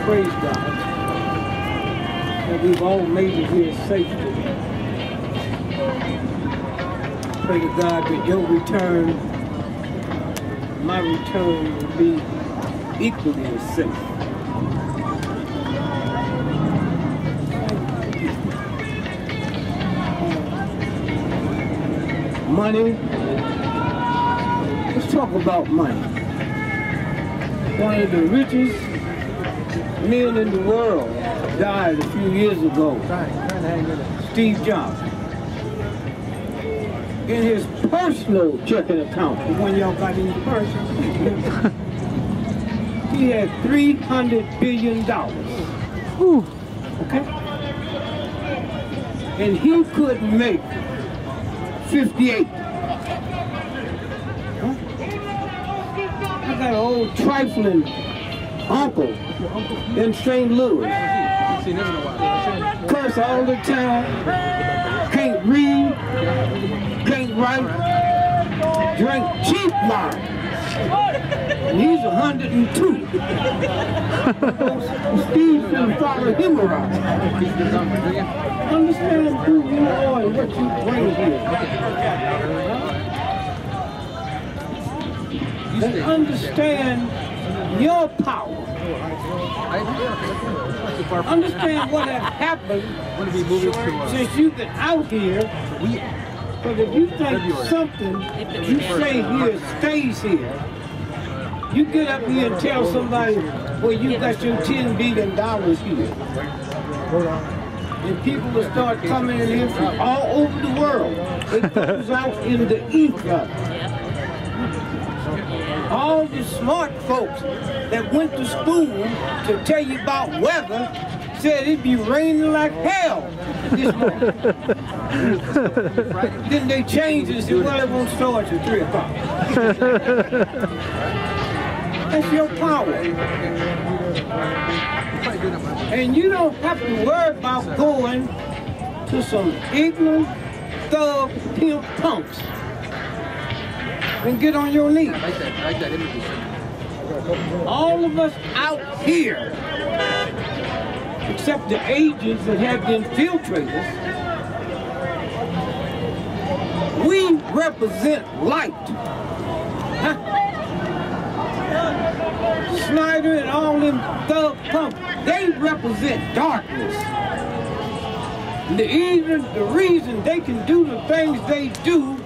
praise God that we've all made it here safely. Pray to God that your return, my return, will be equally as safe. Money. Let's talk about money. One of the richest men in the world died a few years ago. Steve Jobs. In his personal checking account, the one y'all got in your purse, he had $300 billion. Ooh. Okay? And he couldn't make 58. I got an old trifling uncle in St. Louis. Curse all the time, can't read, can't write, drink cheap wine. And he's 102. Steve can follow him around. Understand who you are and what you bring here. And understand your power. Understand what has happened since you've been out here. But if you think something you say here stays here, you get up here and tell somebody, well, you got your $10 billion here. And people will start coming in here from all over the world. It goes out in the ether. All the smart folks that went to school to tell you about weather said it'd be raining like hell this morning. Then they changed it and said, well, it won't start till 3 o'clock. That's your power. And you don't have to worry about going to some ignorant, thug, pimp punks and get on your knees. All of us out here, except the agents that have the infiltrators, we represent light. Huh? Snyder and all them thug punks, they represent darkness. The reason they can do the things they do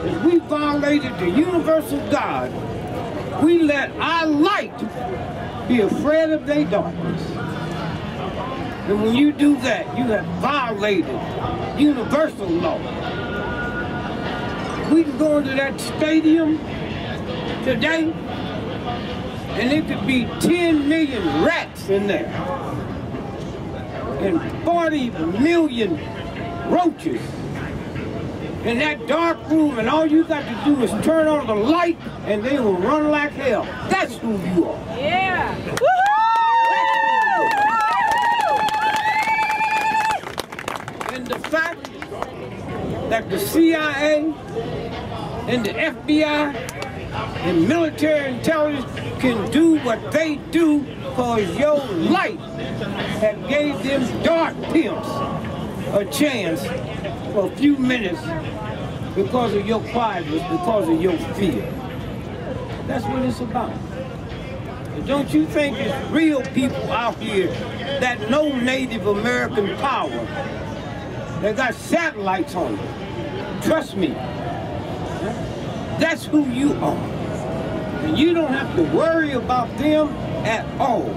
is we violated the universal God. We let our light be afraid of their darkness. And when you do that, you have violated universal law. We can go into that stadium today, and it could be 10 million rats in there, and 40 million roaches in that dark room, and all you got to do is turn on the light, and they will run like hell. That's who you are. Yeah. And the fact that the CIA and the FBI and military intelligence can do what they do because your light have gave them dark pimps a chance for a few minutes because of your quietness, because of your fear. That's what it's about. And don't you think it's real people out here that know Native American power, that got satellites on them? Trust me. That's who you are. And you don't have to worry about them at all.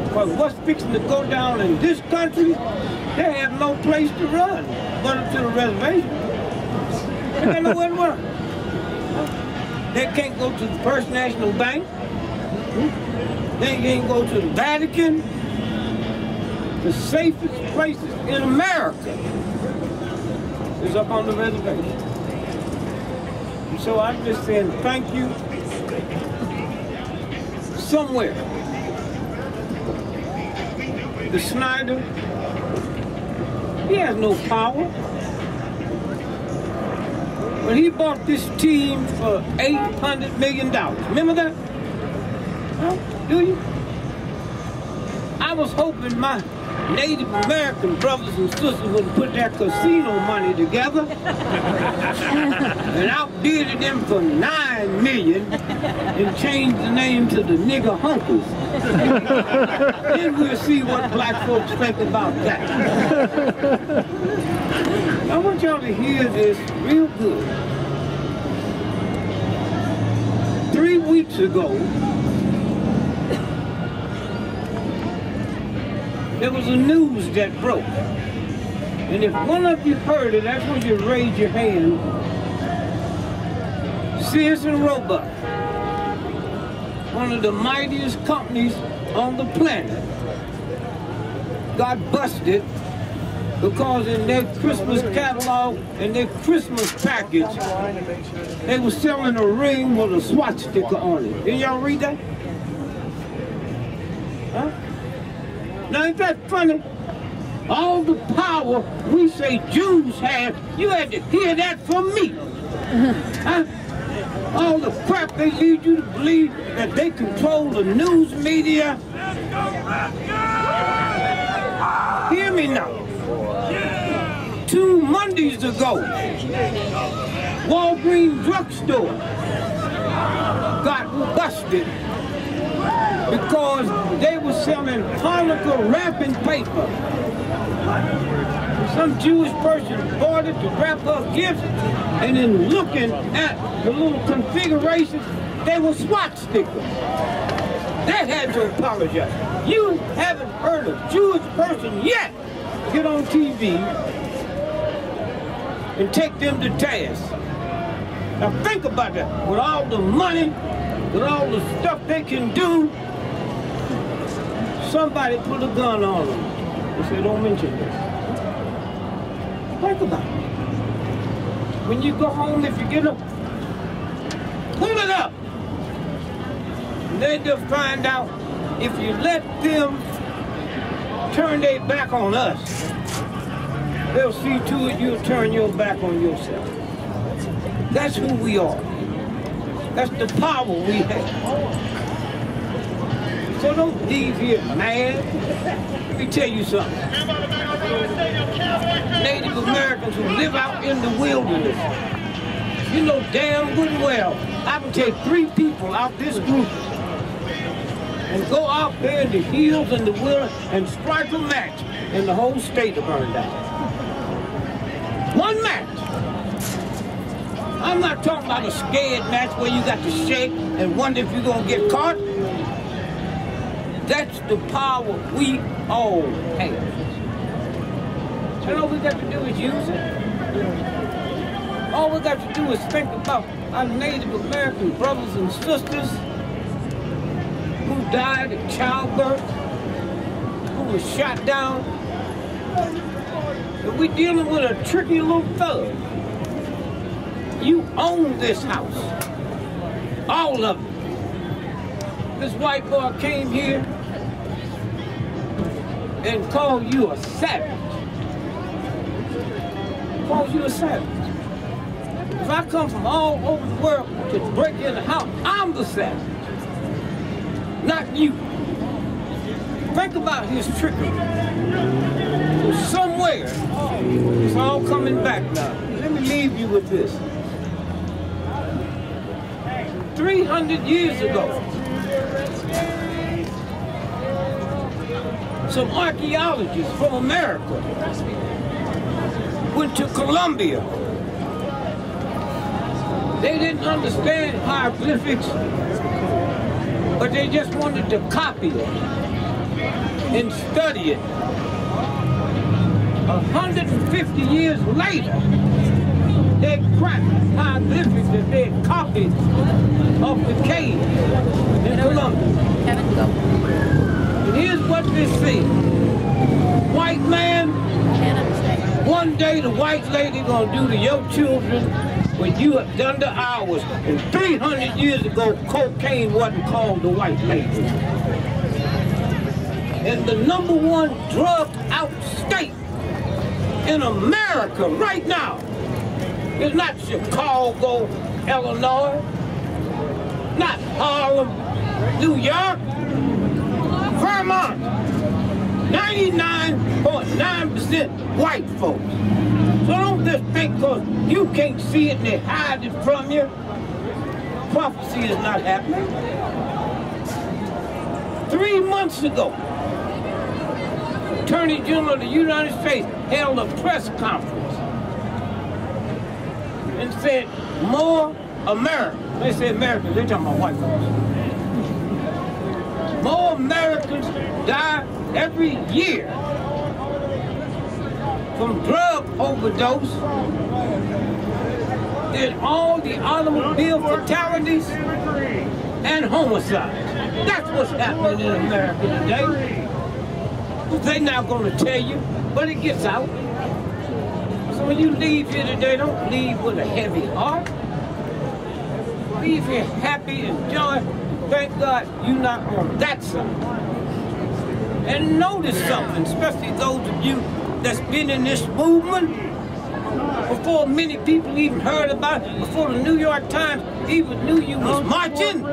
Because what's fixing to go down in this country, they have no place to run but up to the reservation. They got nowhere to run. They can't go to the First National Bank. They can't go to the Vatican. The safest places in America is up on the reservation. And so I'm just saying thank you. Somewhere, the Snyder, he has no power. When he bought this team for $800 million, remember that? Huh? Do you? I was hoping my Native American brothers and sisters would put their casino money together and outbidded them for $9 million and changed the name to the nigger hunkers. Then we'll see what black folks think about that. I want y'all to hear this real good. 3 weeks ago, there was a news that broke. And if one of you heard it, that's when you raise your hand. Sears and Roebuck, one of the mightiest companies on the planet, got busted because in their Christmas catalog and their Christmas package, they were selling a ring with a swastika on it. Did y'all read that? Huh? Now, ain't that funny? All the power we say Jews have, you had to hear that from me. Huh? All the crap they lead you to believe that they control the news media. Hear me now. 2 Mondays ago, Walgreens drugstore got busted because they were selling Hanukkah wrapping paper. Some Jewish person bought it to wrap up gifts, and in looking at the little configurations, they were swastikas. They had to apologize. You haven't heard a Jewish person yet get on TV and take them to task. Now think about that. With all the money, with all the stuff they can do, somebody put a gun on them. They say, don't mention this. Think about it. When you go home, if you get up, pull it up. And then they'll find out if you let them turn their back on us, they'll see to it you'll turn your back on yourself. That's who we are. That's the power we have. So don't leave here mad. Let me tell you something. Native Americans who live out in the wilderness, you know damn good and well, I can take 3 people out this group and go out there in the hills and the wilderness and strike a match, and the whole state will burn down. 1 match. I'm not talking about a scared match where you got to shake and wonder if you're going to get caught. That's the power we all have. And all we got to do is use it. All we got to do is think about our Native American brothers and sisters who died at childbirth, who were shot down. And we're dealing with a tricky little thug. You own this house. All of it. This white boy came here and called you a savage. Calls you a savage. If I come from all over the world to break in the house, I'm the savage, not you. Think about his trickery. So somewhere, it's all coming back now. Let me leave you with this. 300 years ago, some archaeologists from America went to Colombia. They didn't understand hieroglyphics, but they just wanted to copy it and study it. 150 years later, they cracked hieroglyphics that they had copied off the cave in Colombia. And here's what they say. White man, one day the white lady gonna do to your children what you have done to ours. And 300 years ago, cocaine wasn't called the white lady. And the #1 drug out state in America right now is not Chicago, Illinois, not Harlem, New York, Vermont. 99.9% white folks. So don't just think because you can't see it and they hide it from you. Prophecy is not happening. 3 months ago, Attorney General of the United States held a press conference and said more Americans, they say Americans, they're talking about white folks. More Americans die every year from drug overdose than all the automobile fatalities and homicides. That's what's happening in America today. They're not going to tell you, but it gets out. So when you leave here today, don't leave with a heavy heart. Leave here happy and joy. Thank God you're not on that side. And notice something, especially those of you that's been in this movement before many people even heard about it, before the New York Times even knew you was marching.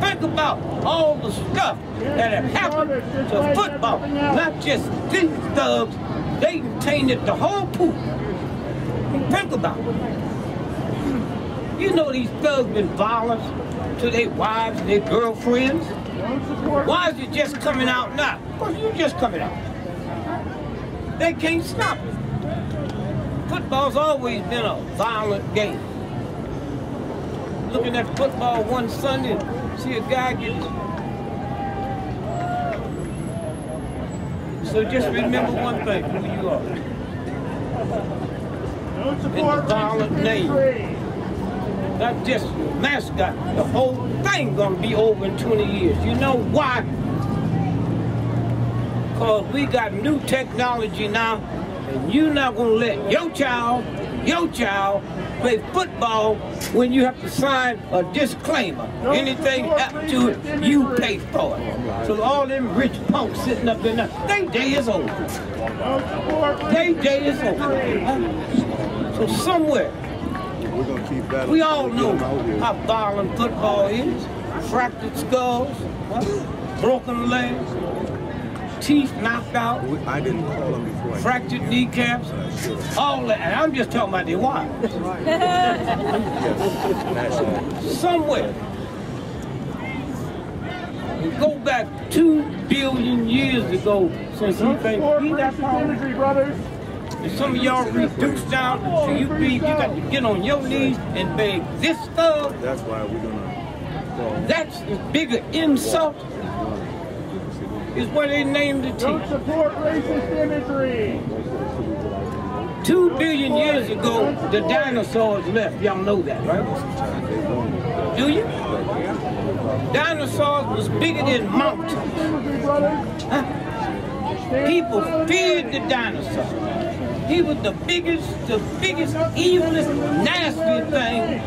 Think about all the stuff that have happened to football, not just these thugs, they tainted the whole pool. Think about it. You know these thugs been violent to their wives and their girlfriends. Why is it just coming out now? Well, you just coming out. They can't stop it. Football's always been a violent game. Looking at football one Sunday, see a guy get... So just remember one thing, who you are. In the violent name. Not just mascot, the whole thing gonna be over in 20 years. You know why? Because we got new technology now, and you're not gonna let your child play football when you have to sign a disclaimer. Anything happen to it, you pay for it. So all them rich punks sitting up in there, their day is over. Their day is over. So somewhere, we all know how violent football is. Fractured skulls, broken legs, teeth knocked out, I didn't call them before. Fractured kneecaps, all that. And I'm just talking about their wives. Somewhere. We go back 2 billion years ago since he think he that power. And some of y'all reduced down to you got to get on your knees and beg this thug. That's why we're gonna. That's the bigger insult. Is what they named the team. Don't support racist imagery. 2 billion years ago, the dinosaurs left. Y'all know that, right? Do you? Dinosaurs was bigger than mountains. Huh? People feared the dinosaur. He was the biggest, evilest, nasty thing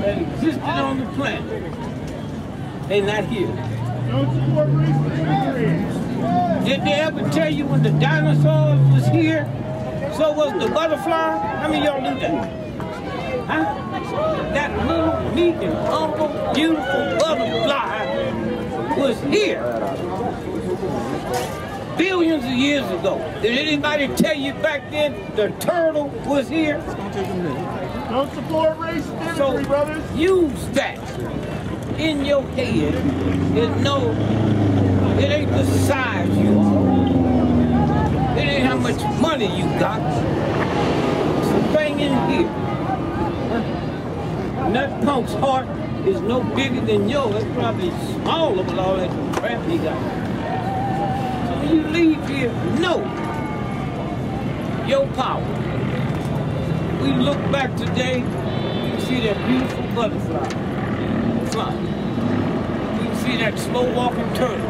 that existed on the planet. They're not here. Did they ever tell you when the dinosaurs was here, so was the butterfly? How many of y'all knew that? Huh? That little, neat and humble, beautiful butterfly was here billions of years ago. Did anybody tell you back then the turtle was here? Don't support racist imagery, brothers. Use that in your head and know it ain't the size you are. It ain't how much money you got. It's the thing in here. And that punk's heart is no bigger than yours. It's probably smaller with all that crap he got. So when you leave here, know your power. We look back today, we can see that beautiful butterfly flying. We can see that slow walking turtle.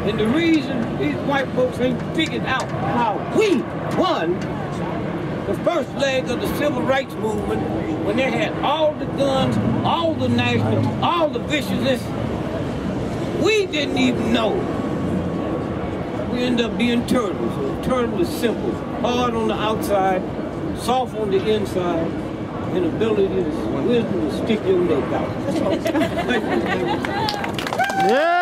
And the reason these white folks ain't figured out how we won the first leg of the civil rights movement when they had all the guns, all the national, all the viciousness, we didn't even know. We ended up being turtles. So the turtle is simple, hard on the outside, soft on the inside, and ability to wisdom to stick your neck out. Thank you. Yeah.